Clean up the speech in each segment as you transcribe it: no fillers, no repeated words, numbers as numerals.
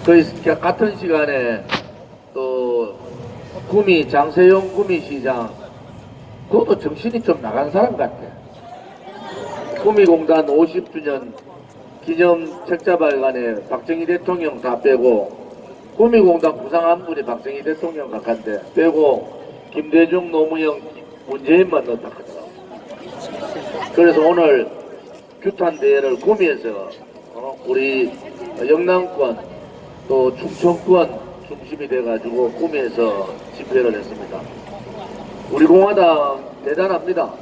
같은 시간에 또 장세용 구미시장, 그것도 정신이 좀 나간 사람 같아. 구미공단 50주년 기념 책자 발간에 박정희 대통령 다 빼고, 구미공단 부상 안물이 박정희 대통령 각한데 빼고 김대중, 노무현, 문재인만 넣었다 하더라고. 그래서 오늘 규탄 대회를 구미에서 우리 영남권 또 충청권 중심이 돼가지고 구미에서 집회를 했습니다. 우리 공화당 대단합니다.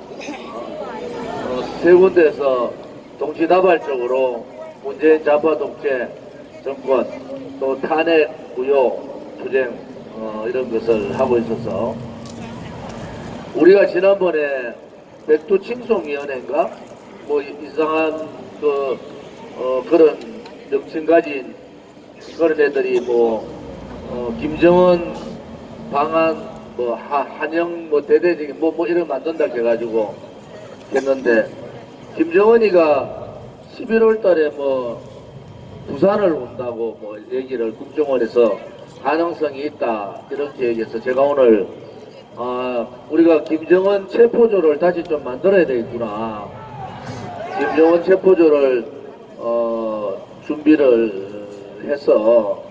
세 군데에서 동시다발적으로 문재인 좌파 독재 정권 또 탄핵 구요 투쟁 이런 것을 하고 있어서, 우리가 지난번에 백두칭송위원회인가 뭐 이상한 그런 명칭 가진 그런 애들이 김정은 방한 한영 대대적인 이런 만든다 해가지고 했는데, 김정은이가 11월 달에 부산을 온다고 얘기를 국정원에서 가능성이 있다 이렇게 얘기해서, 제가 오늘 우리가 김정은 체포조를 다시 좀 만들어야 되겠구나. 김정은 체포조를 준비를 해서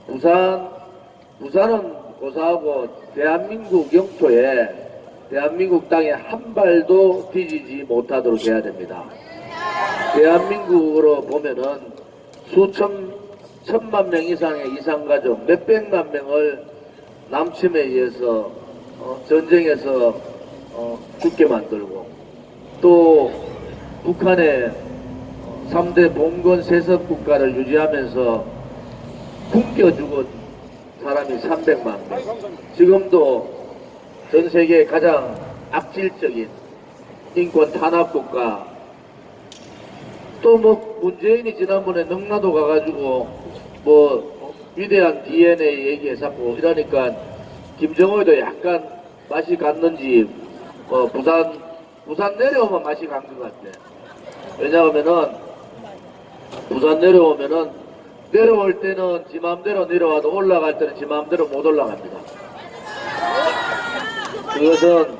부산은 고사하고 대한민국 영토에 대한민국 땅에 한 발도 뒤지지 못하도록 해야 됩니다. 대한민국으로 보면은 천만 명 이상의 이산가족, 몇백만 명을 남침에 의해서 전쟁에서 죽게 만들고, 또 북한의 3대 봉건 세습 국가를 유지하면서 굶겨 죽은 사람이 300만 명. 지금도 전 세계 가장 악질적인 인권 탄압 국가. 또 문재인이 지난번에 능라도 가가지고 위대한 DNA 얘기해서 이러니까 김정은도 약간 맛이 갔는지 부산 내려오면 맛이 간 것 같아. 왜냐하면은 부산 내려오면은 내려올 때는 지 마음대로 내려와도 올라갈 때는 지 마음대로 못 올라갑니다. 그것은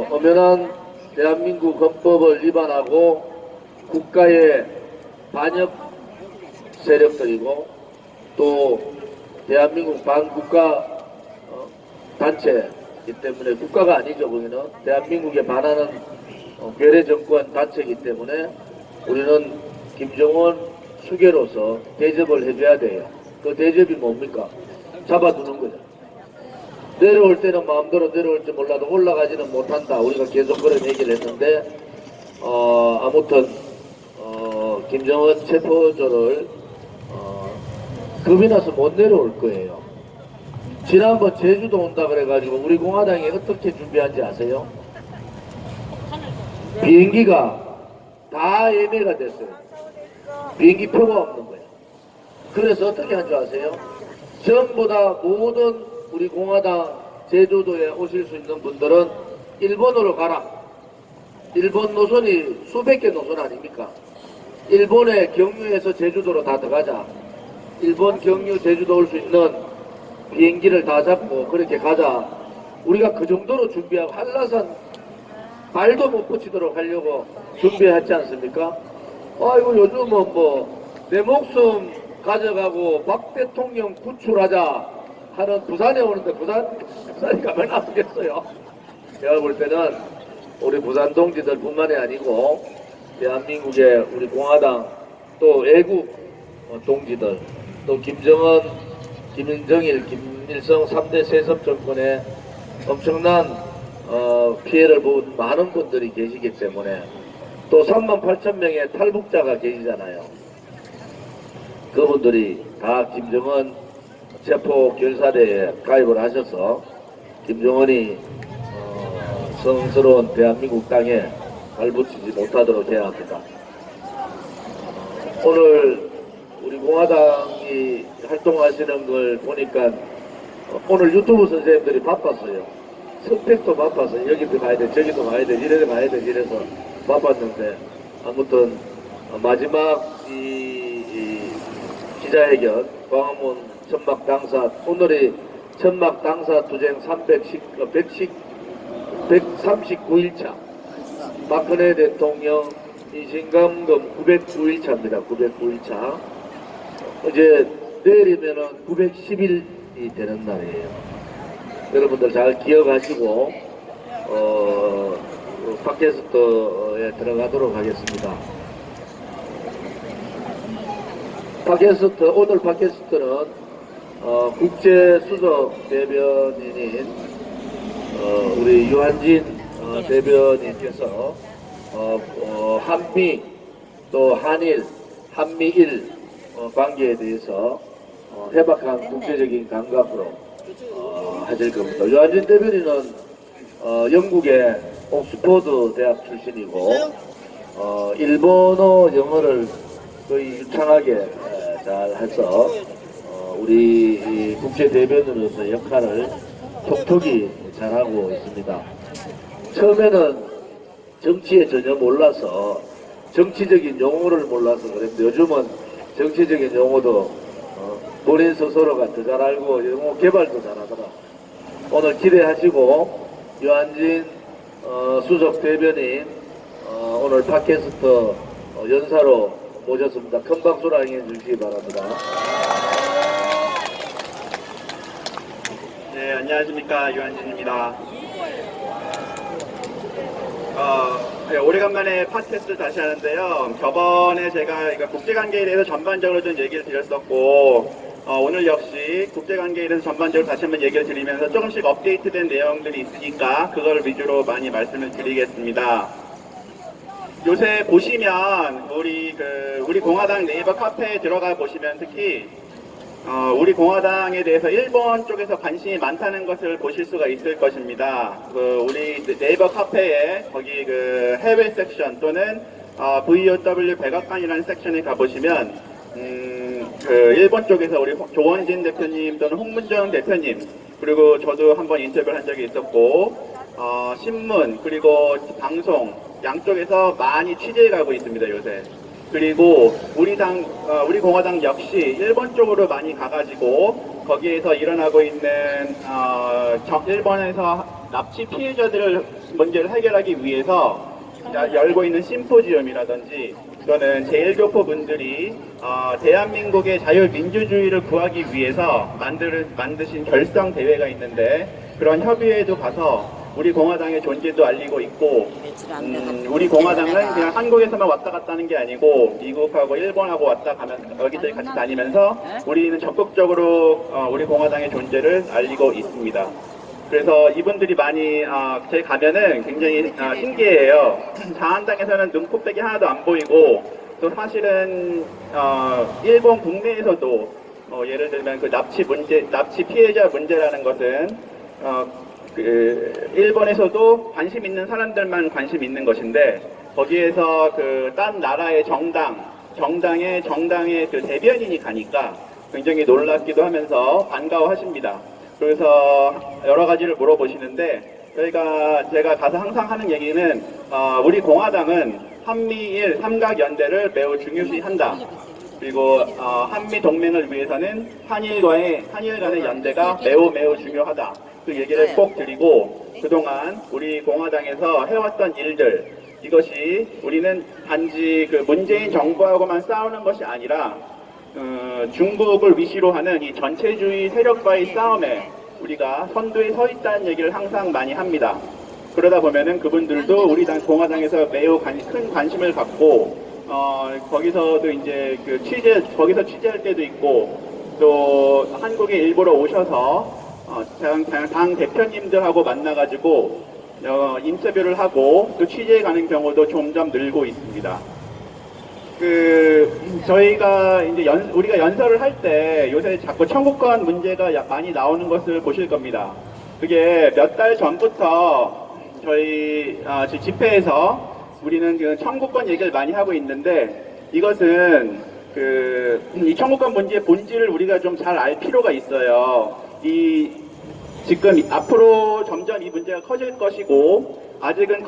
엄연한 대한민국 헌법을 위반하고 국가의 반역 세력들이고, 또 대한민국 반국가 단체이기 때문에, 국가가 아니죠. 거기는 대한민국에 반하는 괴뢰 정권 단체이기 때문에 우리는 김정은 수괴로서 대접을 해줘야 돼요. 그 대접이 뭡니까? 잡아두는 거죠. 내려올 때는 마음대로 내려올지 몰라도 올라가지는 못한다. 우리가 계속 그런 얘기를 했는데, 아무튼 김정은 체포조를 겁이 나서 못 내려올 거예요. 지난번 제주도 온다 그래가지고 우리 공화당이 어떻게 준비한지 아세요? 비행기가 다 예매가 됐어요. 비행기 표가 없는 거예요. 그래서 어떻게 한 줄 아세요? 전부 다 모든 우리 공화당 제주도에 오실 수 있는 분들은 일본으로 가라. 일본 노선이 수백 개 노선 아닙니까? 일본의 경유에서 제주도로 다 들어가자. 일본 경유 제주도 올 수 있는 비행기를 다 잡고 그렇게 가자. 우리가 그 정도로 준비하고 한라산 발도 못 붙이도록 하려고 준비했지 않습니까? 아이고 요즘은 내 목숨 가져가고 박 대통령 구출하자 하는 부산에 오는데 부산이 가면 아프겠어요. 제가 볼 때는 우리 부산 동지들 뿐만이 아니고 대한민국의 우리 공화당 또 애국 동지들, 또 김정은, 김정일, 김일성 3대 세습 정권에 엄청난 피해를 본 많은 분들이 계시기 때문에, 또 38,000명의 탈북자가 계시잖아요. 그분들이 다 김정은 체포 결사대에 가입을 하셔서 김정은이 성스러운 대한민국 땅에 발붙이지 못하도록 해야 합니다. 오늘 우리 공화당이 활동하시는 걸 보니까 오늘 유튜브 선생님들이 바빴어요. 선택도 바빠서 여기도 가야 돼, 저기도 가야 돼, 이래도 가야 돼, 이래서 바빴는데, 아무튼 마지막 이 기자회견, 광화문 천막 당사, 오늘이 천막 당사 투쟁 139일차, 박근혜 대통령 인신감금 909일차입니다. 909일차. 이제 내일이면은 910일이 되는 날이에요. 여러분들 잘 기억하시고, 팟캐스트에 들어가도록 하겠습니다. 오늘 팟캐스트는 국제수석 대변인인 우리 유한진 대변인께서 한미 또 한일, 한미일 관계에 대해서 해박한 국제적인 감각으로 하실 겁니다. 유한진 대변인은 영국의 옥스퍼드 대학 출신이고 일본어 영어를 거의 유창하게 잘 해서 우리 국제 대변인으로서 역할을 톡톡히 잘하고 있습니다. 처음에는 정치에 전혀 몰라서 정치적인 용어를 몰라서 그랬는데 요즘은 정치적인 용어도 본인 스스로가 더 잘 알고 용어 개발도 잘하더라. 오늘 기대하시고 유한진 수석 대변인 오늘 팟캐스트 연사로 모셨습니다. 큰 박수로 항해 주시기 바랍니다. 네, 안녕하십니까. 유한진입니다. 네, 오래간만에 팟캐스트 다시 하는데요. 저번에 제가 이거 국제관계에 대해서 전반적으로 좀 얘기를 드렸었고, 오늘 역시 국제관계에 대해서 전반적으로 다시 한번 얘기를 드리면서 조금씩 업데이트된 내용들이 있으니까 그걸 위주로 많이 말씀을 드리겠습니다. 요새 보시면 우리 공화당 네이버 카페에 들어가 보시면 특히 우리 공화당에 대해서 일본 쪽에서 관심이 많다는 것을 보실 수가 있을 것입니다. 우리 네이버 카페에 거기 해외 섹션 또는 VOW 백악관이라는 섹션에 가보시면 일본 쪽에서 우리 조원진 대표님 또는 홍문정 대표님 그리고 저도 한번 인터뷰를 한 적이 있었고 신문 그리고 방송 양쪽에서 많이 취재해 가고 있습니다 요새. 그리고 우리 공화당 역시 일본 쪽으로 많이 가가지고 거기에서 일어나고 있는 일본에서 납치 피해자들을 문제를 해결하기 위해서 열고 있는 심포지엄이라든지 또는 제1교포 분들이 대한민국의 자유민주주의를 구하기 위해서 만드신 결성 대회가 있는데 그런 협의회에도 가서 우리 공화당의 존재도 알리고 있고 우리 공화당은 그냥 한국에서만 왔다 갔다 하는 게 아니고 미국하고 일본하고 왔다 가면 여기저기 같이 다니면서 우리는 적극적으로 우리 공화당의 존재를 알리고 있습니다. 그래서 이분들이 많이 제 가면은 굉장히 신기해요. 자한당에서는 눈코빼기 하나도 안 보이고 또 사실은 일본 국내에서도 예를 들면 납치 피해자 문제라는 것은 일본에서도 관심 있는 사람들만 관심 있는 것인데 거기에서 딴 나라의 정당의 대변인이 가니까 굉장히 놀랍기도 하면서 반가워하십니다. 그래서 여러 가지를 물어보시는데 제가 가서 항상 하는 얘기는 우리 공화당은 한미일 삼각연대를 매우 중요시한다. 그리고 한미 동맹을 위해서는 한일 간의 연대가 매우 중요하다. 그 얘기를 꼭 드리고 그동안 우리 공화당에서 해왔던 일들 이것이 우리는 단지 문재인 정부하고만 싸우는 것이 아니라 중국을 위시로 하는 이 전체주의 세력과의 싸움에 우리가 선두에 서 있다는 얘기를 항상 많이 합니다. 그러다 보면은 그분들도 우리 공화당에서 매우 큰 관심을 갖고 거기서도 이제 거기서 취재할 때도 있고 또 한국에 일부러 오셔서 당 대표님들하고 만나가지고 인터뷰를 하고 또 취재해 가는 경우도 점점 늘고 있습니다. 저희가 이제 우리가 연설을 할 때 요새 자꾸 청구권 문제가 많이 나오는 것을 보실 겁니다. 그게 몇 달 전부터 저희 집회에서 우리는 청구권 얘기를 많이 하고 있는데 이것은 이 청구권 문제의 본질을 우리가 좀 잘 알 필요가 있어요. 지금 앞으로 점점 이 문제가 커질 것이고 아직은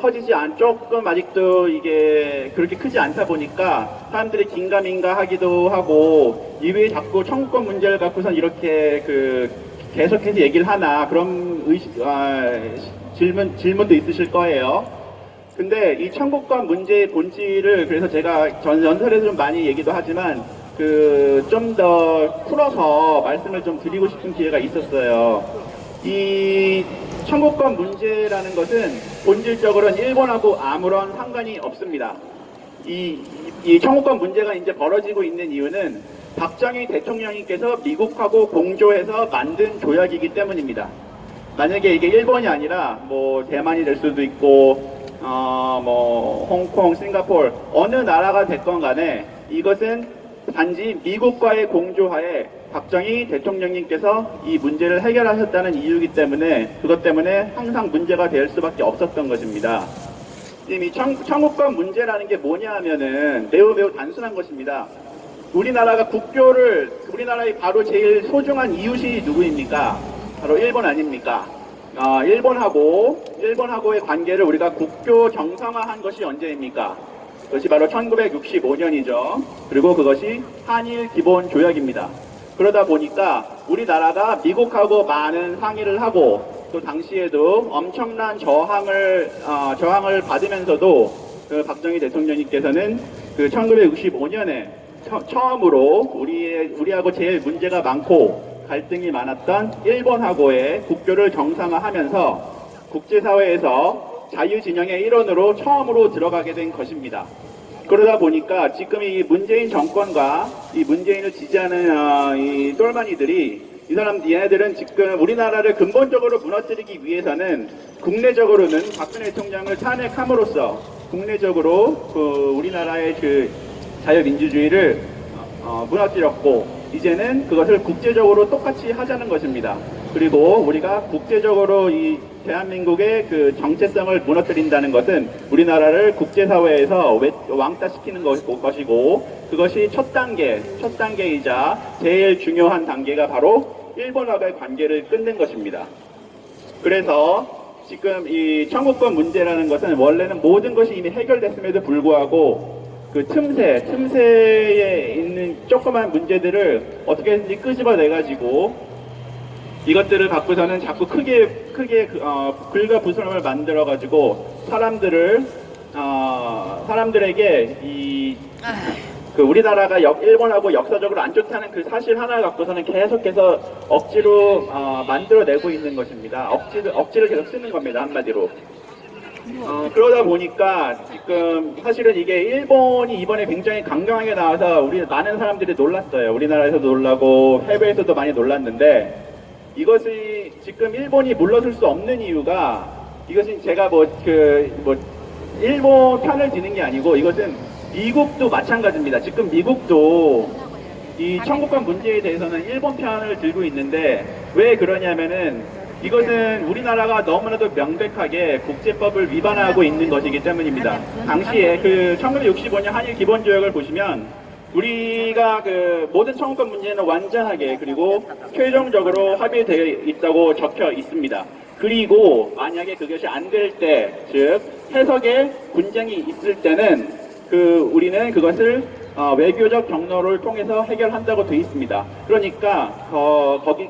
조금 아직도 이게 그렇게 크지 않다 보니까 사람들이 긴가민가 하기도 하고 이왜 자꾸 청구권 문제를 갖고선 이렇게 계속해서 얘기를 하나 그런 질문도 있으실 거예요. 근데 이 청구권 문제의 본질을 그래서 제가 연설에서 좀 많이 얘기도 하지만 좀 더 풀어서 말씀을 좀 드리고 싶은 기회가 있었어요. 이 청구권 문제라는 것은 본질적으로는 일본하고 아무런 상관이 없습니다. 이 청구권 문제가 이제 벌어지고 있는 이유는 박정희 대통령님께서 미국하고 공조해서 만든 조약이기 때문입니다. 만약에 이게 일본이 아니라 뭐 대만이 될 수도 있고 뭐 홍콩, 싱가포르 어느 나라가 됐건 간에 이것은 단지 미국과의 공조하에 박정희 대통령님께서 이 문제를 해결하셨다는 이유이기 때문에 그것 때문에 항상 문제가 될 수밖에 없었던 것입니다. 지금 이 청구권 문제라는 게 뭐냐 하면은 매우 단순한 것입니다. 우리나라의 바로 제일 소중한 이웃이 누구입니까? 바로 일본 아닙니까? 일본하고의 관계를 우리가 국교 정상화한 것이 언제입니까? 그것이 바로 1965년이죠. 그리고 그것이 한일 기본 조약입니다. 그러다 보니까 우리나라가 미국하고 많은 상의를 하고 또 당시에도 엄청난 저항을 받으면서도 박정희 대통령님께서는 1965년에 처음으로 우리하고 제일 문제가 많고 갈등이 많았던 일본하고의 국교를 정상화하면서 국제사회에서 자유진영의 일원으로 처음으로 들어가게 된 것입니다. 그러다 보니까 지금 이 문재인 정권과 이 문재인을 지지하는 이 똘마니들이 얘네들은 지금 우리나라를 근본적으로 무너뜨리기 위해서는 국내적으로는 박근혜 대통령을 탄핵함으로써 국내적으로 우리나라의 자유민주주의를 무너뜨렸고 이제는 그것을 국제적으로 똑같이 하자는 것입니다. 그리고 우리가 국제적으로 이 대한민국의 정체성을 무너뜨린다는 것은 우리나라를 국제사회에서 왕따시키는 것이고 그것이 첫 단계이자 제일 중요한 단계가 바로 일본과의 관계를 끊는 것입니다. 그래서 지금 이 청구권 문제라는 것은 원래는 모든 것이 이미 해결됐음에도 불구하고 틈새에 있는 조그만 문제들을 어떻게든지 끄집어내가지고 이것들을 갖고서는 자꾸 크게 불가부스럼을 만들어가지고 사람들에게 우리나라가 일본하고 역사적으로 안 좋다는 그 사실 하나 갖고서는 계속해서 억지로 만들어내고 있는 것입니다. 억지를 계속 쓰는 겁니다. 한마디로. 그러다 보니까 지금 사실은 이게 일본이 이번에 굉장히 강경하게 나와서 많은 사람들이 놀랐어요. 우리나라에서도 놀라고 해외에서도 많이 놀랐는데 이것이 지금 일본이 물러설 수 없는 이유가 이것은 제가 일본 편을 드는 게 아니고 이것은 미국도 마찬가지입니다. 지금 미국도 이 청구권 문제에 대해서는 일본 편을 들고 있는데 왜 그러냐면은 이것은 우리나라가 너무나도 명백하게 국제법을 위반하고 있는 것이기 때문입니다. 당시에 1965년 한일 기본조약을 보시면 우리가 모든 청구권 문제는 완전하게 그리고 최종적으로 합의되어 있다고 적혀 있습니다. 그리고 만약에 그것이 안 될 때, 즉 해석에 분쟁이 있을 때는 우리는 그것을 외교적 경로를 통해서 해결한다고 되어 있습니다. 그러니까 거기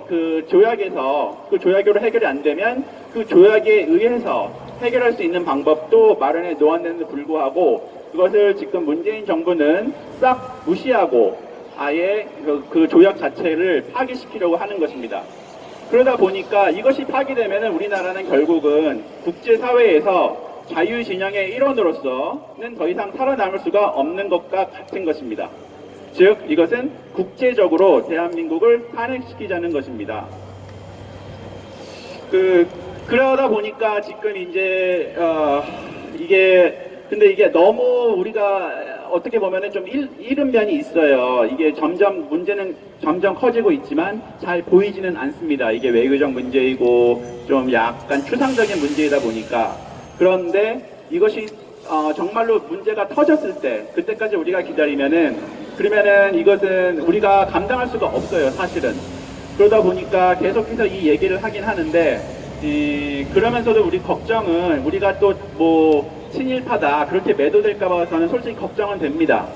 조약에서 조약으로 해결이 안 되면 그 조약에 의해서 해결할 수 있는 방법도 마련해 놓았는데도 불구하고 그것을 지금 문재인 정부는 싹 무시하고 아예 그 조약 자체를 파기시키려고 하는 것입니다. 그러다 보니까 이것이 파기되면 우리나라는 결국은 국제사회에서 자유진영의 일원으로서는 더 이상 살아남을 수가 없는 것과 같은 것입니다. 즉 이것은 국제적으로 대한민국을 탄핵시키자는 것입니다. 그러다 보니까 지금 이제 근데 이게 너무 우리가 어떻게 보면은 좀 이른 면이 있어요. 이게 문제는 점점 커지고 있지만 잘 보이지는 않습니다. 이게 외교적 문제이고 좀 약간 추상적인 문제이다 보니까. 그런데 이것이 정말로 문제가 터졌을 때 그때까지 우리가 그러면은 이것은 우리가 감당할 수가 없어요. 사실은. 그러다 보니까 계속해서 이 얘기를 하긴 하는데 그러면서도 우리 걱정은 우리가 또 뭐 친일파다 그렇게 매도될까봐 저는 솔직히 걱정은 됩니다.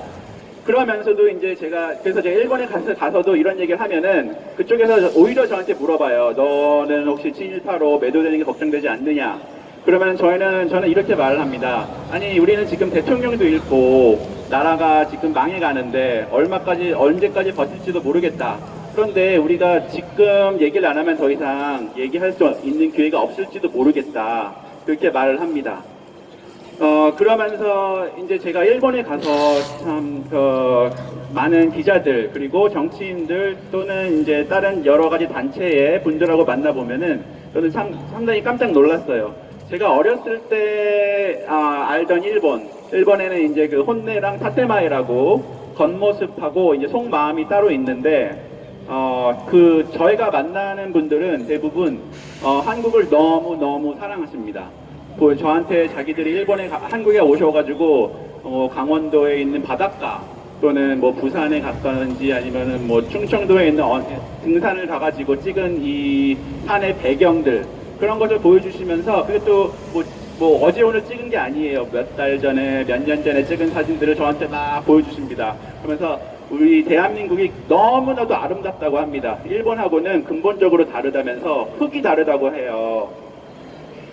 그러면서도 이제 그래서 제가 일본에 가서도 이런 얘기를 하면은 그쪽에서 오히려 저한테 물어봐요. 너는 혹시 친일파로 매도되는 게 걱정되지 않느냐? 그러면 저는 이렇게 말을 합니다. 아니, 우리는 지금 대통령도 잃고 나라가 지금 망해가는데 언제까지 버틸지도 모르겠다. 그런데 우리가 지금 얘기를 안 하면 더 이상 얘기할 수 있는 기회가 없을지도 모르겠다. 그렇게 말을 합니다. 그러면서 이제 제가 일본에 가서 참, 많은 기자들, 그리고 정치인들 또는 이제 다른 여러 가지 단체의 분들하고 만나보면은 저는 상당히 깜짝 놀랐어요. 제가 어렸을 때, 알던 일본에는 이제 그 혼내랑 타테마에라고 겉모습하고 이제 속마음이 따로 있는데, 저희가 만나는 분들은 대부분, 한국을 너무너무 사랑하십니다. 저한테 자기들이 한국에 오셔가지고 강원도에 있는 바닷가 또는 뭐 부산에 갔다든지 아니면은 뭐 충청도에 있는 등산을 가가지고 찍은 이 산의 배경들 그런 것을 보여주시면서 그것도 뭐 어제 오늘 찍은 게 아니에요. 몇 달 전에 몇 년 전에 찍은 사진들을 저한테 막 보여주십니다. 그러면서 우리 대한민국이 너무나도 아름답다고 합니다. 일본하고는 근본적으로 다르다면서 흙이 다르다고 해요.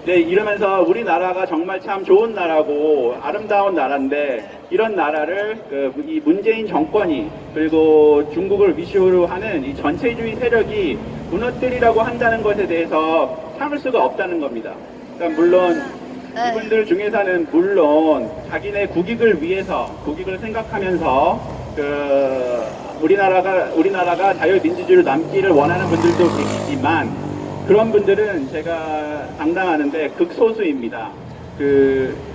네, 이러면서 우리나라가 정말 참 좋은 나라고 아름다운 나라인데 이런 나라를 이 문재인 정권이 그리고 중국을 위시로 하는 이 전체주의 세력이 무너뜨리라고 한다는 것에 대해서 참을 수가 없다는 겁니다. 그러니까 물론 이분들 중에서는 물론 자기네 국익을 위해서 국익을 생각하면서 우리나라가 자유민주주의로 남기를 원하는 분들도 계시지만 그런 분들은 제가 장담하는데 극소수입니다.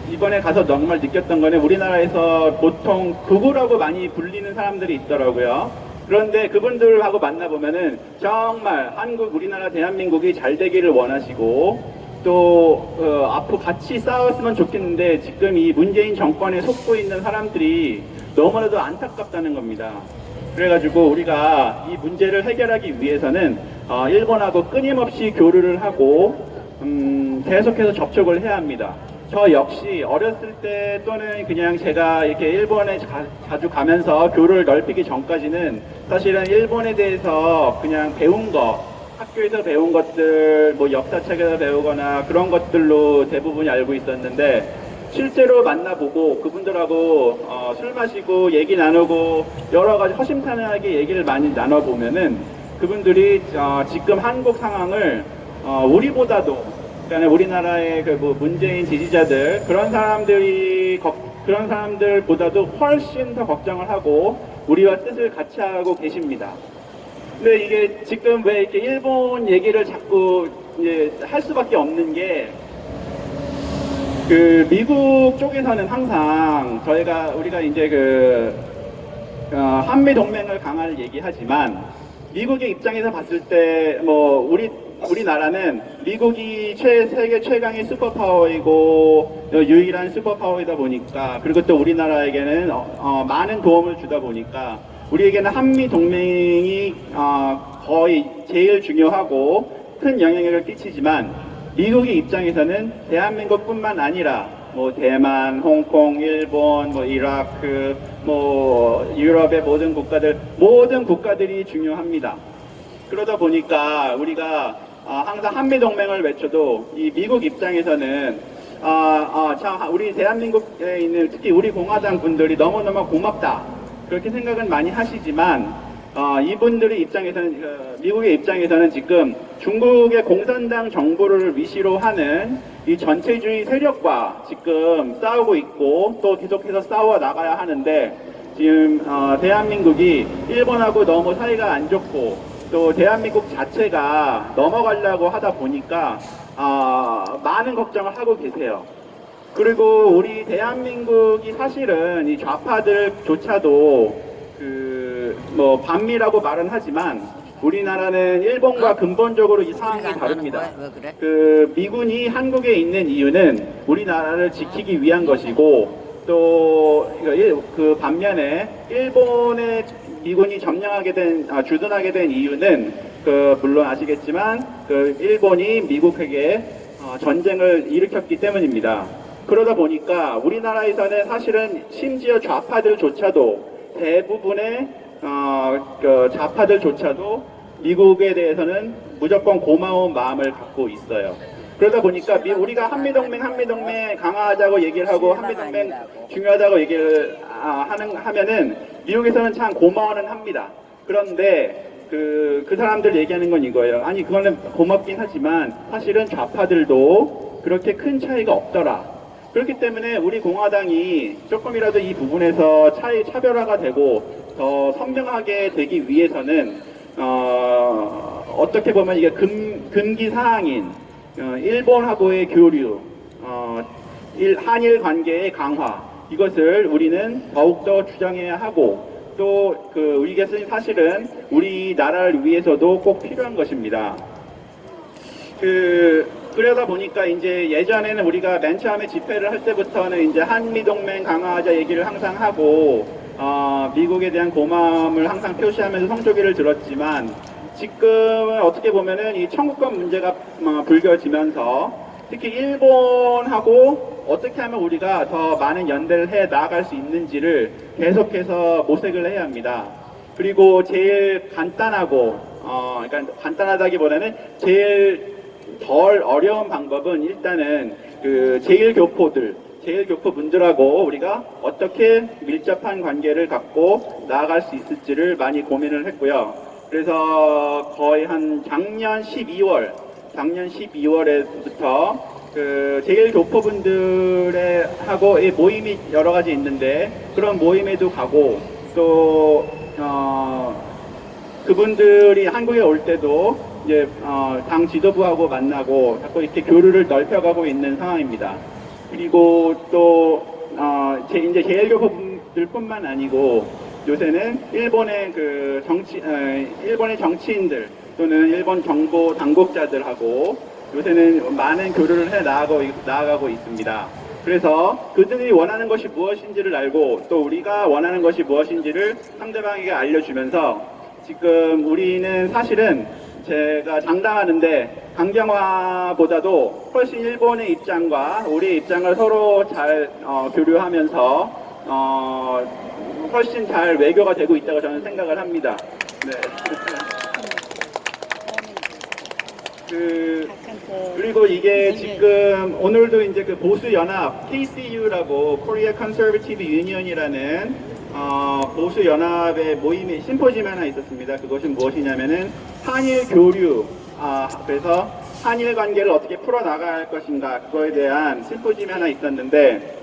이번에 가서 정말 느꼈던 거는 우리나라에서 보통 극우라고 많이 불리는 사람들이 있더라고요. 그런데 그분들하고 만나보면은 정말 우리나라 대한민국이 잘 되기를 원하시고 또 앞으로 같이 싸웠으면 좋겠는데 지금 이 문재인 정권에 속고 있는 사람들이 너무나도 안타깝다는 겁니다. 그래가지고 우리가 이 문제를 해결하기 위해서는 일본하고 끊임없이 교류를 하고 계속해서 접촉을 해야 합니다. 저 역시 어렸을 때 또는 그냥 제가 이렇게 일본에 자주 가면서 교류를 넓히기 전까지는 사실은 일본에 대해서 그냥 배운 거 학교에서 배운 것들 뭐 역사책에서 배우거나 그런 것들로 대부분이 알고 있었는데 실제로 만나보고 그분들하고 술 마시고 얘기 나누고 여러 가지 허심탄회하게 얘기를 많이 나눠보면은 그분들이 지금 한국 상황을 우리보다도 그러니까 우리나라의 문재인 지지자들 그런 사람들보다도 훨씬 더 걱정을 하고 우리와 뜻을 같이 하고 계십니다. 근데 이게 지금 왜 이렇게 일본 얘기를 자꾸 이제 할 수밖에 없는 게 미국 쪽에서는 항상 우리가 이제 한미 동맹을 강화를 얘기하지만 미국의 입장에서 봤을 때 우리나라는 미국이 세계 최강의 슈퍼파워이고 유일한 슈퍼파워이다 보니까 그리고 또 우리나라에게는 많은 도움을 주다 보니까 우리에게는 한미 동맹이 거의 제일 중요하고 큰 영향력을 끼치지만 미국의 입장에서는 대한민국뿐만 아니라 대만, 홍콩, 일본, 이라크, 유럽의 모든 국가들이 중요합니다. 그러다 보니까 우리가 항상 한미 동맹을 외쳐도 이 미국 입장에서는 참 우리 대한민국에 있는 특히 우리 공화당 분들이 너무너무 고맙다 그렇게 생각은 많이 하시지만 이분들의 입장에서는 미국의 입장에서는 지금 중국의 공산당 정부를 위시로 하는 이 전체주의 세력과 지금 싸우고 있고 또 계속해서 싸워 나가야 하는데 지금 대한민국이 일본하고 너무 사이가 안 좋고 또 대한민국 자체가 넘어가려고 하다 보니까 많은 걱정을 하고 계세요. 그리고 우리 대한민국이 사실은 이 좌파들조차도 반미라고 말은 하지만 우리나라는 일본과 근본적으로 이 상황이 다릅니다. 미군이 한국에 있는 이유는 우리나라를 지키기 위한 것이고 또 반면에 일본의 미군이 주둔하게 된 이유는 물론 아시겠지만 일본이 미국에게 전쟁을 일으켰기 때문입니다. 그러다 보니까 우리나라에서는 사실은 심지어 좌파들조차도 대부분의 좌파들조차도 미국에 대해서는 무조건 고마운 마음을 갖고 있어요. 그러다 보니까 우리가 한미동맹 강화하자고 얘기를 하고 한미동맹 중요하다고 얘기를 하면은 미국에서는 참 고마워는 합니다. 그런데 그 사람들 얘기하는 건 이거예요. 아니 그거는 고맙긴 하지만 사실은 좌파들도 그렇게 큰 차이가 없더라. 그렇기 때문에 우리 공화당이 조금이라도 이 부분에서 차별화가 되고 더 선명하게 되기 위해서는 어떻게 보면 이게 금기 사항인 일본하고의 교류, 한일 관계의 강화, 이것을 우리는 더욱더 주장해야 하고, 또 이것은 사실은 우리나라를 위해서도 꼭 필요한 것입니다. 그러다 보니까 이제 예전에는 우리가 맨 처음에 집회를 할 때부터는 이제 한미동맹 강화하자 얘기를 항상 하고, 미국에 대한 고마움을 항상 표시하면서 성조기를 들었지만, 지금은 어떻게 보면은 이 청구권 문제가 불거지면서 특히 일본하고 어떻게 하면 우리가 더 많은 연대를 해 나아갈 수 있는지를 계속해서 모색을 해야 합니다. 그리고 제일 간단하고 그러니까 간단하다기보다는 제일 덜 어려운 방법은 일단은 제일교포분들하고 우리가 어떻게 밀접한 관계를 갖고 나아갈 수 있을지를 많이 고민을 했고요. 그래서 거의 한 작년 12월에부터 제일교포분들의 하고 모임이 여러 가지 있는데 그런 모임에도 가고 또 그분들이 한국에 올 때도 이제 당 지도부하고 만나고 자꾸 이렇게 교류를 넓혀가고 있는 상황입니다. 그리고 또 이제 제일교포분들뿐만 아니고 요새는 일본의 일본의 정치인들 또는 일본 정보 당국자들하고 요새는 많은 교류를 해 나아가고 있습니다. 그래서 그들이 원하는 것이 무엇인지를 알고 또 우리가 원하는 것이 무엇인지를 상대방에게 알려주면서 지금 우리는 사실은 제가 장담하는데 강경화보다도 훨씬 일본의 입장과 우리의 입장을 서로 잘 교류하면서 훨씬 잘 외교가 되고 있다고 저는 생각을 합니다. 네. 그리고 이게 지금 오늘도 이제 보수 연합 KCU라고 Korea Conservative Union이라는 보수 연합의 모임이 심포지엄이 하나 있었습니다. 그것은 무엇이냐면은 한일 교류, 그래서 한일 관계를 어떻게 풀어 나갈 것인가 그거에 대한 심포지엄이 하나 있었는데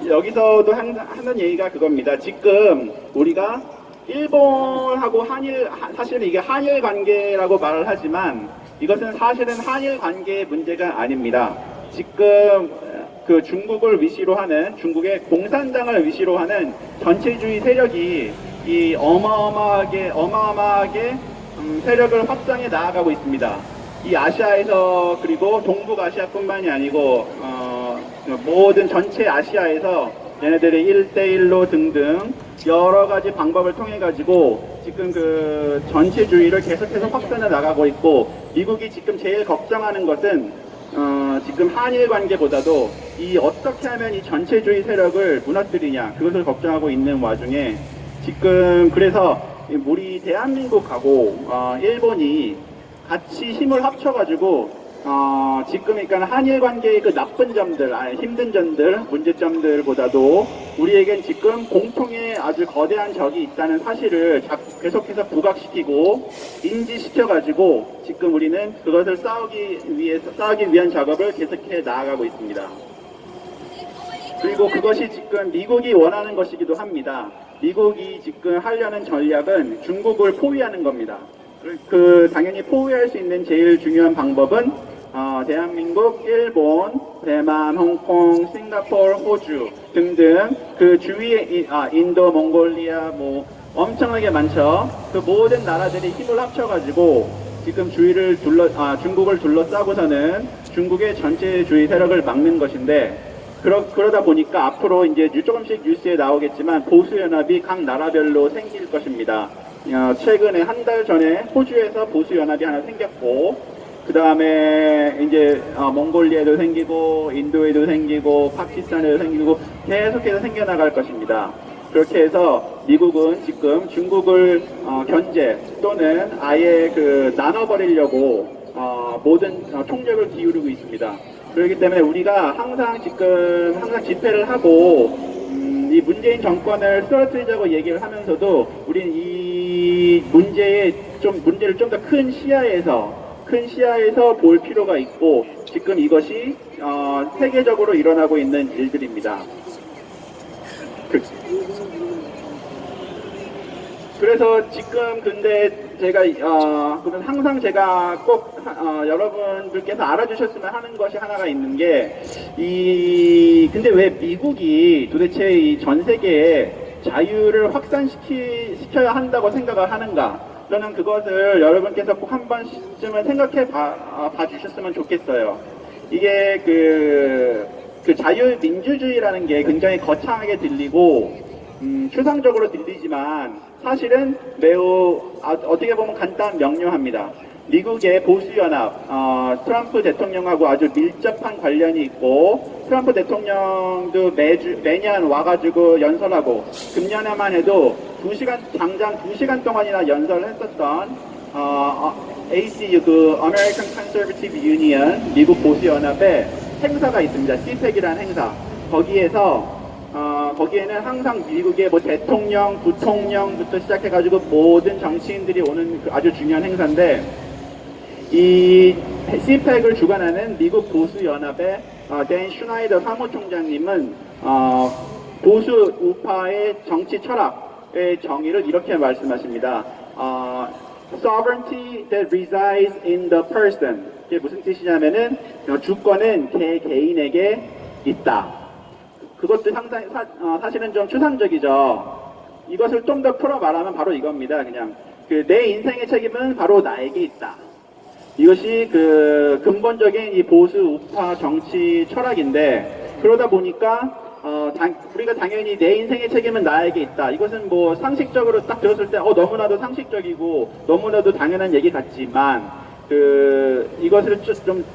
여기서도 하는 얘기가 그겁니다. 지금 우리가 일본하고 사실은 이게 한일 관계라고 말을 하지만 이것은 사실은 한일 관계의 문제가 아닙니다. 지금 중국을 위시로 하는 중국의 공산당을 위시로 하는 전체주의 세력이 이 어마어마하게 세력을 확장해 나아가고 있습니다. 이 아시아에서 그리고 동북아시아뿐만이 아니고 모든 전체 아시아에서 얘네들이 1대1로 등등 여러 가지 방법을 통해 가지고 지금 전체주의를 계속해서 확산해 나가고 있고 미국이 지금 제일 걱정하는 것은 지금 한일 관계보다도 어떻게 하면 이 전체주의 세력을 무너뜨리냐 그것을 걱정하고 있는 와중에 지금 그래서 우리 대한민국하고 일본이 같이 힘을 합쳐가지고 지금 그러니까 한일 관계의 나쁜 점들, 힘든 점들, 문제점들보다도 우리에겐 지금 공통의 아주 거대한 적이 있다는 사실을 계속해서 부각시키고 인지시켜가지고 지금 우리는 그것을 싸우기 위한 작업을 계속해 나아가고 있습니다. 그리고 그것이 지금 미국이 원하는 것이기도 합니다. 미국이 지금 하려는 전략은 중국을 포위하는 겁니다. 당연히 포위할 수 있는 제일 중요한 방법은 대한민국, 일본, 대만, 홍콩, 싱가포르, 호주 등등 주위에 인도, 몽골리아 엄청나게 많죠. 모든 나라들이 힘을 합쳐가지고 지금 중국을 둘러싸고서는 중국의 전체주의 세력을 막는 것인데 그러다 보니까 앞으로 이제 조금씩 뉴스에 나오겠지만 보수연합이 각 나라별로 생길 것입니다. 최근에 한 달 전에 호주에서 보수 연합이 하나 생겼고, 그 다음에 이제 몽골리아에도 생기고, 인도에도 생기고, 파키스탄에도 생기고, 계속해서 생겨나갈 것입니다. 그렇게 해서 미국은 지금 중국을 견제 또는 아예 나눠버리려고 모든 총력을 기울이고 있습니다. 그렇기 때문에 우리가 항상 집회를 하고 이 문재인 정권을 쓰러뜨리자고 얘기를 하면서도 우리는 이 문제를 좀 더 큰 시야에서 볼 필요가 있고, 지금 이것이 세계적으로 일어나고 있는 일들입니다. 그래서 지금 근데 항상 제가 꼭 여러분들께서 알아주셨으면 하는 것이 하나가 있는 게, 근데 왜 미국이 도대체 이 전 세계에 자유를 확산시켜야 한다고 생각을 하는가? 저는 그것을 여러분께서 꼭 한 번쯤은 생각해 봐 주셨으면 좋겠어요. 이게 그 자유민주주의라는 게 굉장히 거창하게 들리고, 추상적으로 들리지만, 사실은 매우 어떻게 보면 간단 명료합니다. 미국의 보수연합, 트럼프 대통령하고 아주 밀접한 관련이 있고, 트럼프 대통령도 매년 와가지고 연설하고, 금년에만 해도 장장 2시간 동안이나 연설을 했었던 ACU, American Conservative Union, 미국 보수연합의 행사가 있습니다. CPEC이라는 행사. 거기에는 항상 미국의 대통령, 부통령부터 시작해가지고 모든 정치인들이 오는 아주 중요한 행사인데, 이 CPEC을 주관하는 미국 보수연합의 댄 슈나이더 사무총장님은 보수 우파의 정치 철학의 정의를 이렇게 말씀하십니다. Sovereignty that resides in the person. 이게 무슨 뜻이냐면은 주권은 개인에게 있다. 그것도 상당히 사실은 좀 추상적이죠. 이것을 좀 더 풀어 말하면 바로 이겁니다. 그냥 내 인생의 책임은 바로 나에게 있다. 이것이 근본적인 이 보수 우파 정치 철학인데, 그러다 보니까 우리가 당연히 내 인생의 책임은 나에게 있다. 이것은 뭐 상식적으로 딱 들었을 때 너무나도 상식적이고 너무나도 당연한 얘기 같지만, 이것을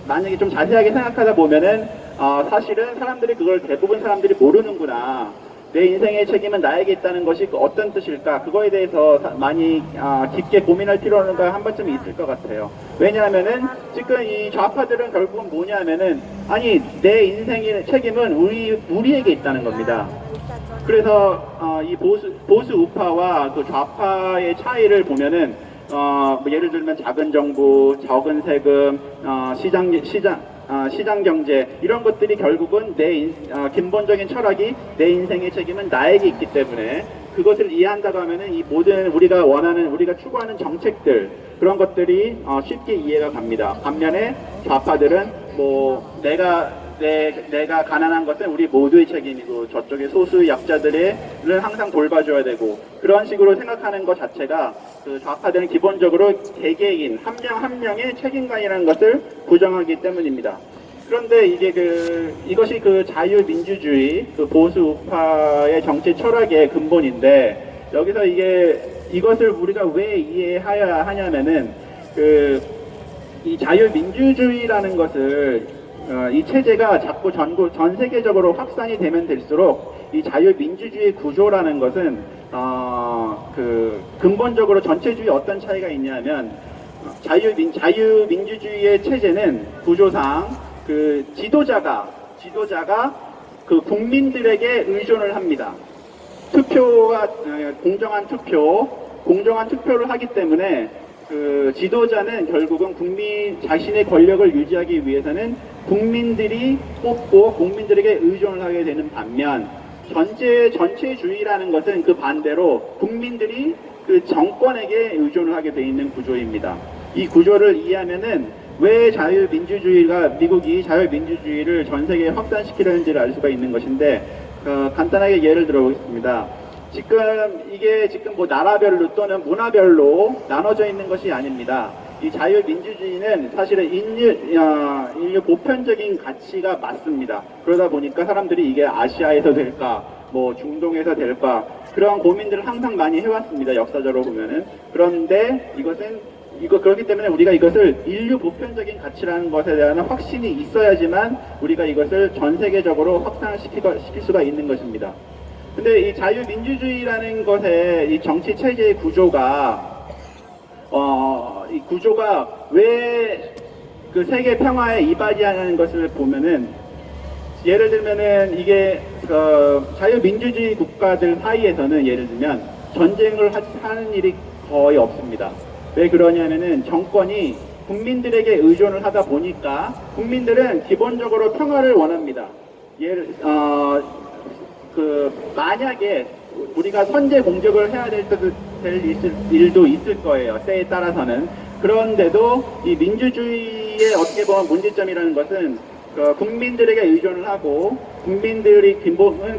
만약에 좀 자세하게 생각하다 보면은 사실은 대부분 사람들이 모르는구나. 내 인생의 책임은 나에게 있다는 것이 어떤 뜻일까? 그거에 대해서 많이 깊게 고민할 필요가 한 번쯤 있을 것 같아요. 왜냐하면은 지금 이 좌파들은 결국은 뭐냐면은, 내 인생의 책임은 우리에게 있다는 겁니다. 그래서 이 보수 우파와 좌파의 차이를 보면은 예를 들면 작은 정부, 적은 세금, 시장 경제, 이런 것들이 결국은 근본적인 철학이 내 인생의 책임은 나에게 있기 때문에, 그것을 이해한다고 하면은 이 모든 우리가 추구하는 정책들, 그런 것들이 쉽게 이해가 갑니다. 반면에 좌파들은 내가 가난한 것은 우리 모두의 책임이고, 저쪽의 소수 약자들을 항상 돌봐줘야 되고, 그런 식으로 생각하는 것 자체가 좌파들은 기본적으로 개개인 한 명 한 명의 책임감이라는 것을 부정하기 때문입니다. 그런데 이것이 자유민주주의, 보수 우파의 정치 철학의 근본인데, 여기서 이것을 우리가 왜 이해해야 하냐면은, 이 자유민주주의라는 것을 이 체제가 자꾸 전 세계적으로 확산이 되면 될수록, 이 자유민주주의 구조라는 것은 근본적으로 전체주의 어떤 차이가 있냐면, 자유민주주의의 체제는 구조상 지도자가 국민들에게 의존을 합니다. 공정한 투표를 하기 때문에 지도자는 결국은 자신의 권력을 유지하기 위해서는 국민들이 뽑고 국민들에게 의존을 하게 되는 반면, 전체주의라는 것은 그 반대로 국민들이 정권에게 의존을 하게 되어 있는 구조입니다. 이 구조를 이해하면은 왜 미국이 자유민주주의를 전 세계에 확산시키려는지를 알 수가 있는 것인데, 간단하게 예를 들어보겠습니다. 이게 나라별로 또는 문화별로 나눠져 있는 것이 아닙니다. 이 자유민주주의는 사실은 인류 보편적인 가치가 맞습니다. 그러다 보니까 사람들이 이게 아시아에서 될까, 뭐 중동에서 될까, 그런 고민들을 항상 많이 해왔습니다. 역사적으로 보면은. 그런데 그렇기 때문에 우리가 이것을 인류 보편적인 가치라는 것에 대한 확신이 있어야지만 우리가 이것을 전 세계적으로 확산을 시킬 수가 있는 것입니다. 근데 이 자유민주주의라는 것의 이 정치 체제의 구조가 이 구조가 왜 그 세계 평화에 이바지하는 것을 보면은, 예를 들면은 이게 자유민주주의 국가들 사이에서는 예를 들면 전쟁을 하는 일이 거의 없습니다. 왜 그러냐면은 정권이 국민들에게 의존을 하다 보니까 국민들은 기본적으로 평화를 원합니다. 만약에 우리가 선제 공격을 해야 될 일도 있을 거예요. 때에 따라서는. 그런데도 이 민주주의의 어떻게 보면 문제점이라는 것은 국민들에게 의존을 하고 국민들이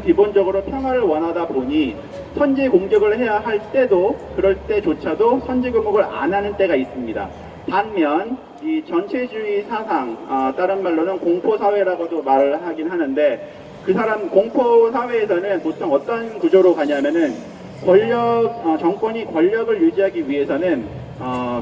기본적으로 평화를 원하다 보니 선제 공격을 해야 할 때도 그럴 때조차도 선제 공격을 안 하는 때가 있습니다. 반면 이 전체주의 사상, 다른 말로는 공포사회라고도 말을 하긴 하는데, 공포사회에서는 보통 어떤 구조로 가냐면은 정권이 권력을 유지하기 위해서는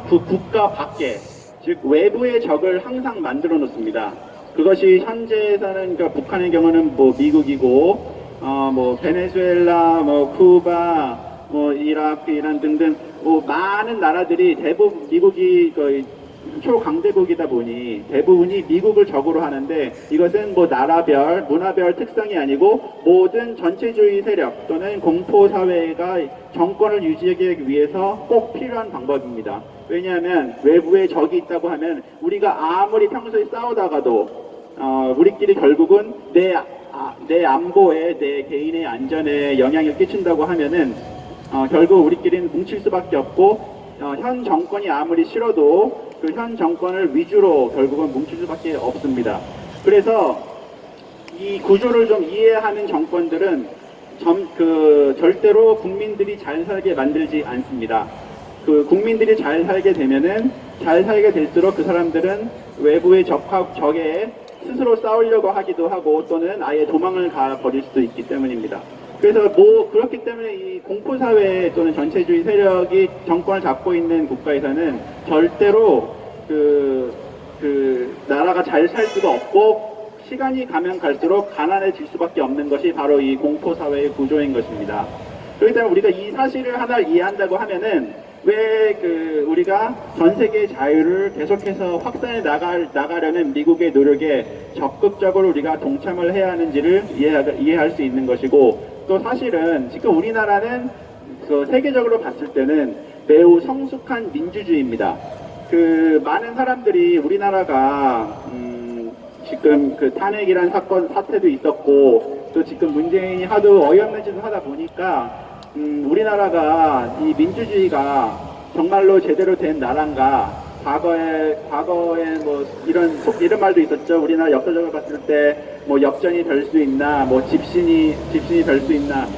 국가 밖에, 즉 외부의 적을 항상 만들어 놓습니다. 그것이 현재에서는 북한의 경우는 뭐 미국이고, 뭐 베네수엘라, 뭐 쿠바, 뭐 이라크, 이란 등등 뭐 많은 나라들이 대부분 미국이 초강대국이다 보니 대부분이 미국을 적으로 하는데, 이것은 뭐 나라별, 문화별 특성이 아니고 모든 전체주의 세력 또는 공포사회가 정권을 유지하기 위해서 꼭 필요한 방법입니다. 왜냐하면 외부에 적이 있다고 하면 우리가 아무리 평소에 싸우다가도 우리끼리 결국은 내 안보에, 내 개인의 안전에 영향을 끼친다고 하면은 결국 우리끼리는 뭉칠 수밖에 없고, 현 정권이 아무리 싫어도 그 현 정권을 위주로 결국은 뭉칠 수밖에 없습니다. 그래서 이 구조를 좀 이해하는 정권들은 절대로 국민들이 잘 살게 만들지 않습니다. 국민들이 잘 살게 되면은, 잘 살게 될수록 그 사람들은 외부의 적에 스스로 싸우려고 하기도 하고, 또는 아예 도망을 가버릴 수도 있기 때문입니다. 그래서 그렇기 때문에 이 공포사회 또는 전체주의 세력이 정권을 잡고 있는 국가에서는 절대로 나라가 잘 살 수가 없고, 시간이 가면 갈수록 가난해질 수밖에 없는 것이 바로 이 공포사회의 구조인 것입니다. 그렇기 때문에 우리가 이 사실을 하나를 이해한다고 하면은, 왜 우리가 전 세계의 자유를 계속해서 확산해 나가려는 미국의 노력에 적극적으로 우리가 동참을 해야 하는지를 이해할 수 있는 것이고, 또 사실은 지금 우리나라는 세계적으로 봤을 때는 매우 성숙한 민주주의입니다. 많은 사람들이 우리나라가 지금 탄핵이란 사태도 있었고, 또 지금 문재인이 하도 어이없는 짓을 하다 보니까 우리나라가 이 민주주의가 정말로 제대로 된 나라인가, 과거에 뭐 이런 말도 있었죠. 우리나라 역사적으로 봤을 때 뭐 역전이 될 수 있나, 뭐 집신이 될 수 있나.